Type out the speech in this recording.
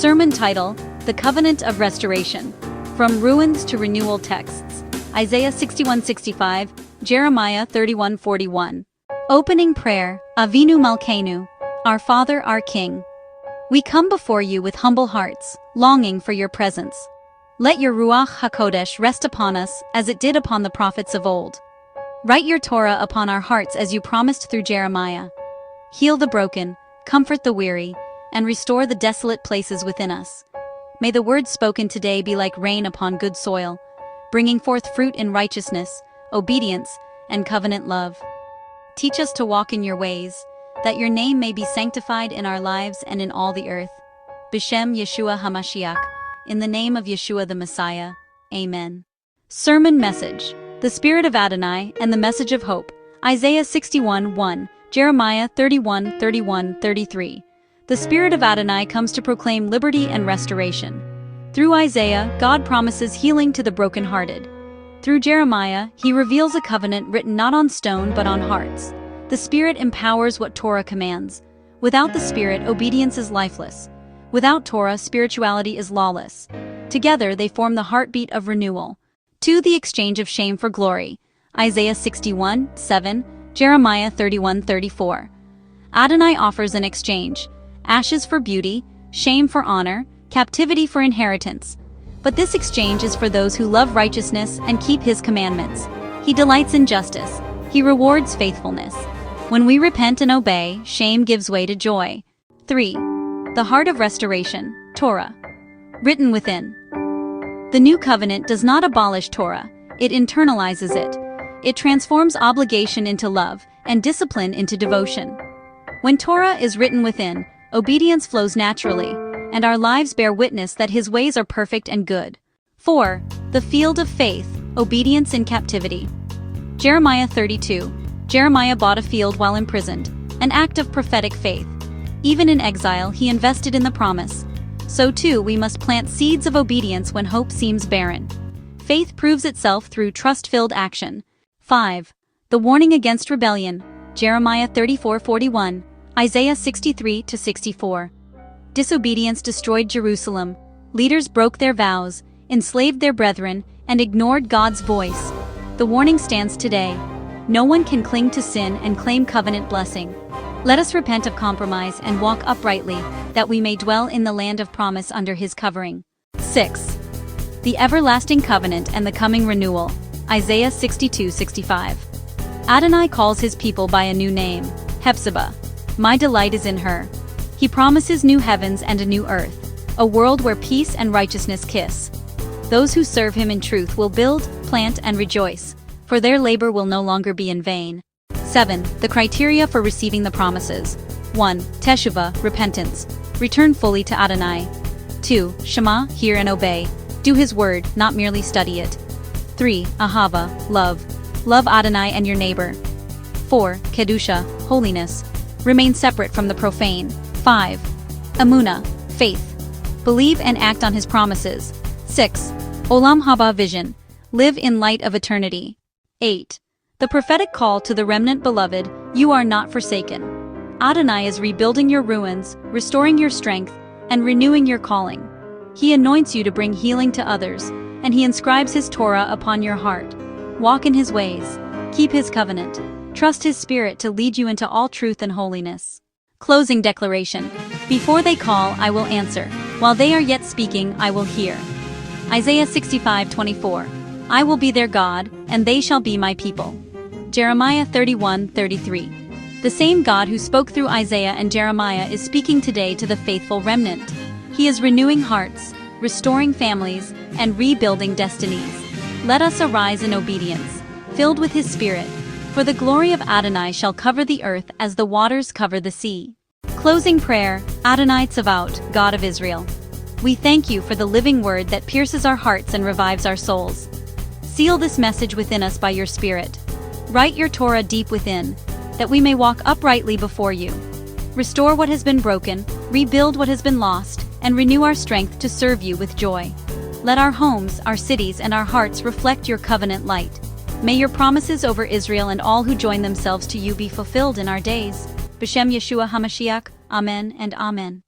Sermon title, The Covenant of Restoration. From Ruins to Renewal Texts. Isaiah 61:65, Jeremiah 31:41. Opening prayer, Avinu Malkeinu, our Father, our King. We come before you with humble hearts, longing for your presence. Let your Ruach HaKodesh rest upon us as it did upon the prophets of old. Write your Torah upon our hearts as you promised through Jeremiah. Heal the broken, comfort the weary, and restore the desolate places within us. May the words spoken today be like rain upon good soil, bringing forth fruit in righteousness, obedience, and covenant love. Teach us to walk in your ways, that your name may be sanctified in our lives and in all the earth. B'Shem Yeshua HaMashiach, in the name of Yeshua the Messiah. Amen. Sermon message: The Spirit of Adonai and the Message of Hope. Isaiah 61:1, Jeremiah 31:31-33. The Spirit of Adonai comes to proclaim liberty and restoration. Through Isaiah, God promises healing to the brokenhearted. Through Jeremiah, he reveals a covenant written not on stone but on hearts. The Spirit empowers what Torah commands. Without the Spirit, obedience is lifeless. Without Torah, spirituality is lawless. Together, they form the heartbeat of renewal. 2. The exchange of shame for glory. Isaiah 61:7, Jeremiah 31:34. Adonai offers an exchange: ashes for beauty, shame for honor, captivity for inheritance. But this exchange is for those who love righteousness and keep his commandments. He delights in justice. He rewards faithfulness. When we repent and obey, shame gives way to joy. 3. The heart of restoration, Torah. Written within. The new covenant does not abolish Torah, it internalizes it. It transforms obligation into love and discipline into devotion. When Torah is written within, obedience flows naturally, and our lives bear witness that his ways are perfect and good. 4. The field of faith, obedience in captivity. Jeremiah 32. Jeremiah bought a field while imprisoned, an act of prophetic faith. Even in exile, he invested in the promise. So too, we must plant seeds of obedience when hope seems barren. Faith proves itself through trust-filled action. 5. The warning against rebellion. Jeremiah 34:41. Isaiah 63-64. Disobedience destroyed Jerusalem. Leaders broke their vows, enslaved their brethren, and ignored God's voice. The warning stands today. No one can cling to sin and claim covenant blessing. Let us repent of compromise and walk uprightly, that we may dwell in the land of promise under his covering. 6. The everlasting covenant and the coming renewal. Isaiah 62:65. Adonai calls his people by a new name, Hephzibah. My delight is in her. He promises new heavens and a new earth, a world where peace and righteousness kiss. Those who serve him in truth will build, plant, and rejoice, for their labor will no longer be in vain. 7. The criteria for receiving the promises. 1. Teshuvah, repentance. Return fully to Adonai. 2. Shema, hear and obey. Do his word, not merely study it. 3. Ahava, love. Love Adonai and your neighbor. 4. Kedusha, holiness. Remain separate from the profane. 5. Amunah, faith. Believe and act on his promises. 6. Olam haba, vision. Live in light of eternity. 8. The prophetic call to the remnant. Beloved, you are not forsaken. Adonai is rebuilding your ruins, restoring your strength, and renewing your calling. He anoints you to bring healing to others, and he inscribes his Torah upon your heart. Walk in his ways. Keep his covenant. Trust his Spirit to lead you into all truth and holiness. Closing declaration. Before they call, I will answer. While they are yet speaking, I will hear. Isaiah 65:24. I will be their God, and they shall be my people. Jeremiah 31:33. The same God who spoke through Isaiah and Jeremiah is speaking today to the faithful remnant. He is renewing hearts, restoring families, and rebuilding destinies. Let us arise in obedience, filled with his Spirit, for the glory of Adonai shall cover the earth as the waters cover the sea. Closing prayer, Adonai Tzavaot, God of Israel. We thank you for the living word that pierces our hearts and revives our souls. Seal this message within us by your Spirit. Write your Torah deep within, that we may walk uprightly before you. Restore what has been broken, rebuild what has been lost, and renew our strength to serve you with joy. Let our homes, our cities, and our hearts reflect your covenant light. May your promises over Israel and all who join themselves to you be fulfilled in our days. B'Shem Yeshua HaMashiach, Amen and Amen.